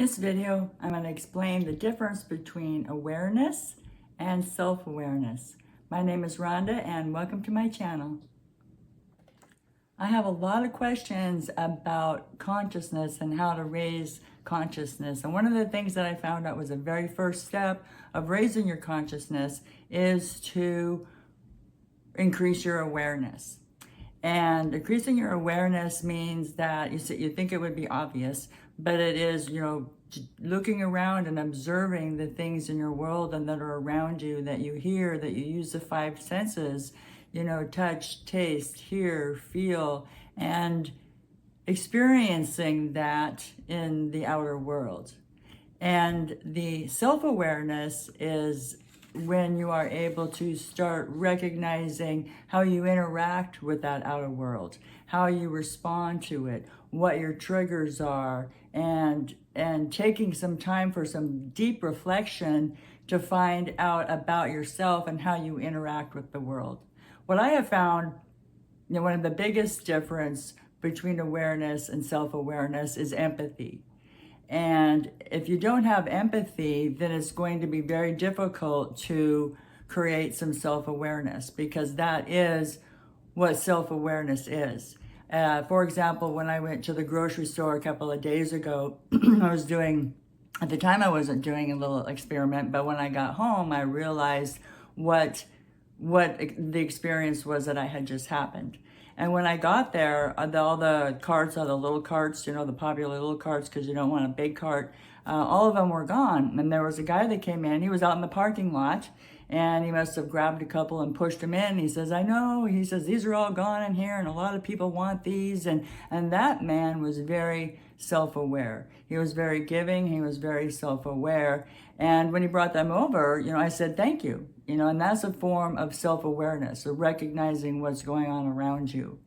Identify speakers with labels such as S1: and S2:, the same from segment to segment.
S1: this video, I'm going to explain the difference between awareness and self-awareness. My name is Rhonda and welcome to my channel. I have a lot of questions about consciousness and how to raise consciousness. And one of the things that I found out was the very first step of raising your consciousness is to increase your awareness. And increasing your awareness means that you think it would be obvious, but it is, looking around and observing the things in your world and that are around you, that you hear, that you use the five senses, touch, taste, hear, feel, and experiencing that in the outer world. And the self-awareness is when you are able to start recognizing how you interact with that outer world, how you respond to it, what your triggers are, and taking some time for some deep reflection to find out about yourself and how you interact with the world. What I have found, one of the biggest difference between awareness and self-awareness is empathy. And if you don't have empathy, then it's going to be very difficult to create some self-awareness, because that is what self-awareness is. For example, when I went to the grocery store a couple of days ago, at the time I wasn't doing a little experiment, but when I got home, I realized what the experience was that I had just happened. And when I got there, all the carts, all the little carts, the popular little carts, because you don't want a big cart, all of them were gone. And there was a guy that came in, he was out in the parking lot, and he must have grabbed a couple and pushed them in. He says, I know, he says, these are all gone in here, and a lot of people want these. And that man was very self-aware. He was very giving, he was very self-aware. And when he brought them over, I said, thank you. And that's a form of self-awareness, of recognizing what's going on around you.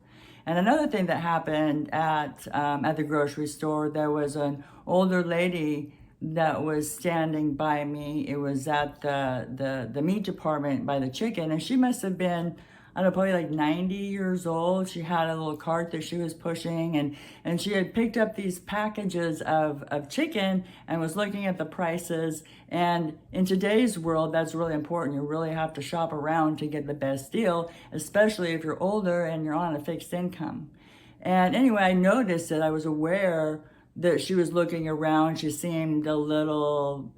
S1: And another thing that happened at the grocery store, there was an older lady that was standing by me. It was at the meat department by the chicken, and she must have been, I don't know, probably like 90 years old. She had a little cart that she was pushing, and she had picked up these packages of chicken and was looking at the prices. And in today's world, that's really important. You really have to shop around to get the best deal, especially if you're older and you're on a fixed income. And anyway, I noticed that I was aware that she was looking around. She seemed a little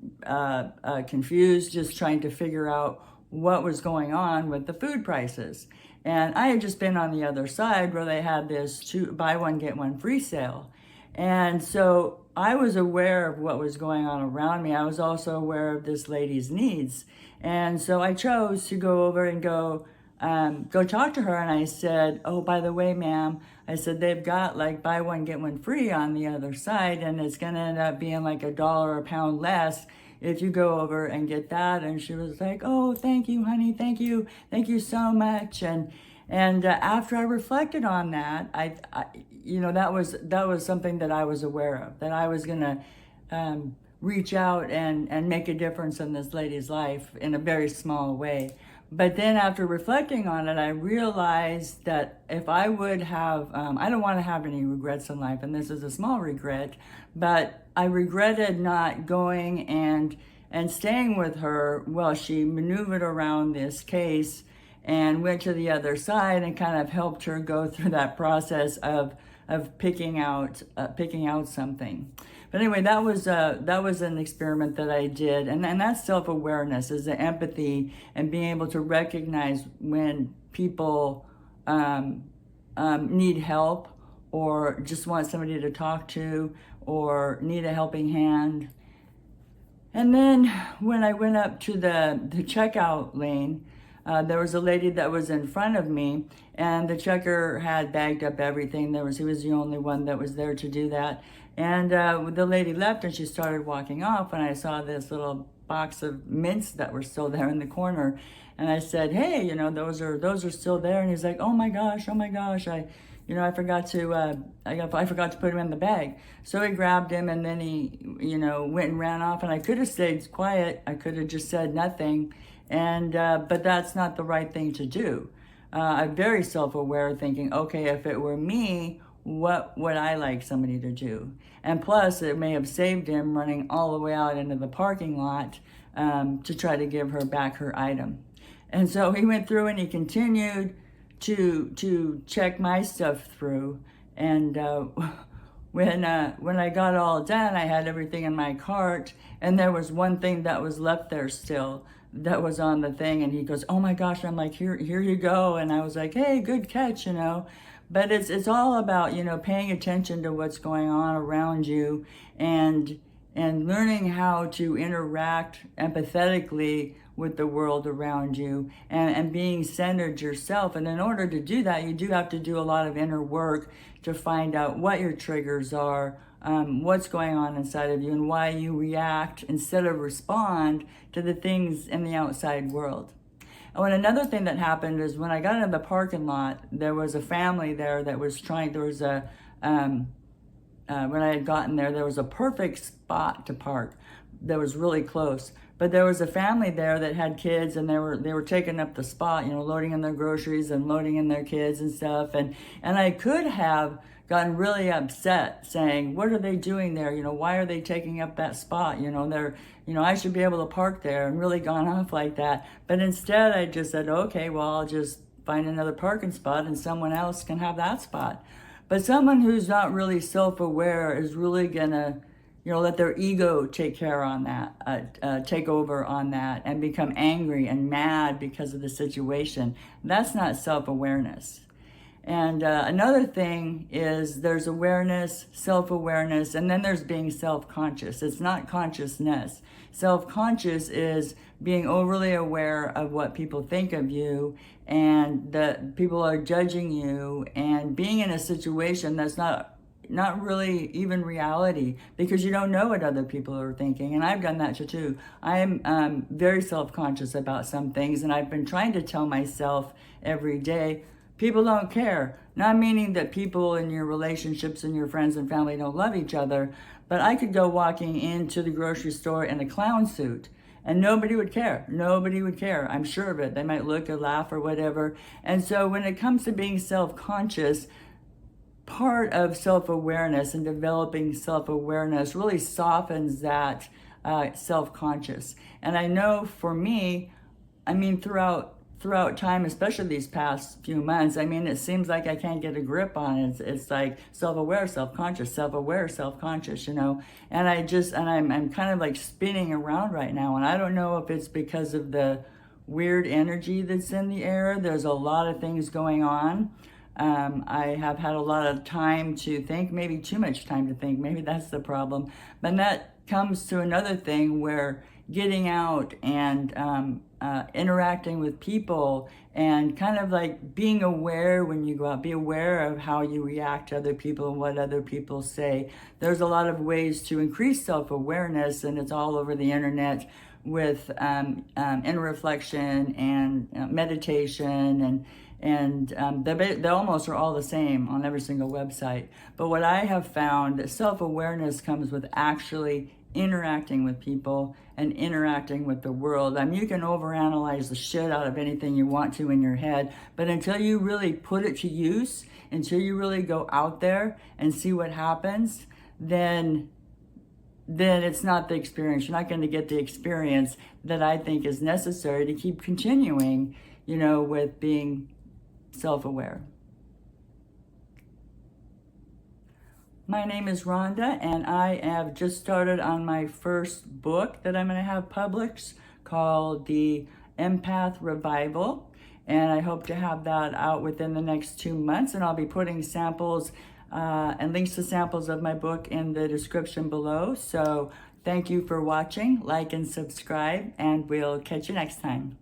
S1: confused, just trying to figure out what was going on with the food prices. And I had just been on the other side where they had this buy one, get one free sale. And so I was aware of what was going on around me. I was also aware of this lady's needs. And so I chose to go over and go talk to her. And I said, oh, by the way, ma'am, I said, they've got like buy one, get one free on the other side. And it's going to end up being like $1 a pound less if you go over and get that. And she was like, oh, thank you, honey. Thank you so much. And after I reflected on that, that was something that I was aware of, that I was going to reach out and make a difference in this lady's life in a very small way. But then after reflecting on it, I realized that if I would have, I don't want to have any regrets in life, and this is a small regret, but I regretted not going and staying with her while she maneuvered around this case and went to the other side and kind of helped her go through that process of picking out something. But anyway, that was an experiment that I did, and that's self-awareness, is the empathy and being able to recognize when people need help, or just want somebody to talk to, or need a helping hand. And then when I went up to the checkout lane, there was a lady that was in front of me, and the checker had bagged up everything. He was the only one that was there to do that. And the lady left and she started walking off, and I saw this little box of mints that were still there in the corner. And I said, hey, those are still there. And he's like, oh my gosh, I forgot to put him in the bag. So he grabbed him, and then he, went and ran off. And I could have stayed quiet. I could have just said nothing. But that's not the right thing to do. I'm very self-aware, thinking, okay, if it were me, what would I like somebody to do? And plus, it may have saved him running all the way out into the parking lot to try to give her back her item. And so he went through and he continued to check my stuff through. And when I got all done, I had everything in my cart, and there was one thing that was left there still that was on the thing. And he goes, "Oh my gosh!" I'm like, "Here you go." And I was like, "Hey, good catch," you know. But it's all about, you know, paying attention to what's going on around you, and learning how to interact empathetically with the world around you, and being centered yourself. And in order to do that, you do have to do a lot of inner work to find out what your triggers are, what's going on inside of you, and why you react instead of respond to the things in the outside world. Oh, and another thing that happened is when I got into the parking lot, there was a family there that was trying, there was a, when I had gotten there, there was a perfect spot to park that was really close. But there was a family there that had kids, and they were taking up the spot, you know, loading in their groceries and loading in their kids and stuff. And I could have gotten really upset saying, "What are they doing there? You know, why are they taking up that spot? You know, I should be able to park there," and really gone off like that. But instead I just said, "Okay, well, I'll just find another parking spot and someone else can have that spot." But someone who's not really self-aware is really gonna, you know, let their ego take over on that, and become angry and mad because of the situation. That's not self-awareness. And another thing is there's awareness, self-awareness, and then there's being self-conscious. It's not consciousness. Self-conscious is being overly aware of what people think of you, and that people are judging you, and being in a situation that's not really even reality, because you don't know what other people are thinking. And I've done that too. I am very self-conscious about some things, and I've been trying to tell myself every day, people don't care. Not meaning that people in your relationships and your friends and family don't love each other, but I could go walking into the grocery store in a clown suit and nobody would care. Nobody would care. I'm sure of it. They might look or laugh or whatever. And so when it comes to being self-conscious, part of self-awareness and developing self-awareness really softens that self-conscious. And I know for me, I mean, throughout time, especially these past few months, I mean, it seems like I can't get a grip on it. It's like self-aware, self-conscious, self-aware, self-conscious, you know. And I'm kind of like spinning around right now. And I don't know if it's because of the weird energy that's in the air. There's a lot of things going on. I have had a lot of time to think, maybe too much time to think. Maybe that's the problem. But that comes to another thing where getting out and interacting with people, and kind of like being aware when you go out, be aware of how you react to other people and what other people say. There's a lot of ways to increase self-awareness, and it's all over the internet with inner reflection and meditation, and they almost are all the same on every single website. But what I have found, that self-awareness comes with actually interacting with people and interacting with the world. I mean, you can overanalyze the shit out of anything you want to in your head, but until you really put it to use, until you really go out there and see what happens, then it's not the experience. You're not going to get the experience that I think is necessary to keep continuing, you know, with being self-aware. My name is Rhonda, and I have just started on my first book that I'm going to have published called The Empath Revival, and I hope to have that out within the next 2 months, and I'll be putting samples and links to samples of my book in the description below. So thank you for watching, like and subscribe, and we'll catch you next time.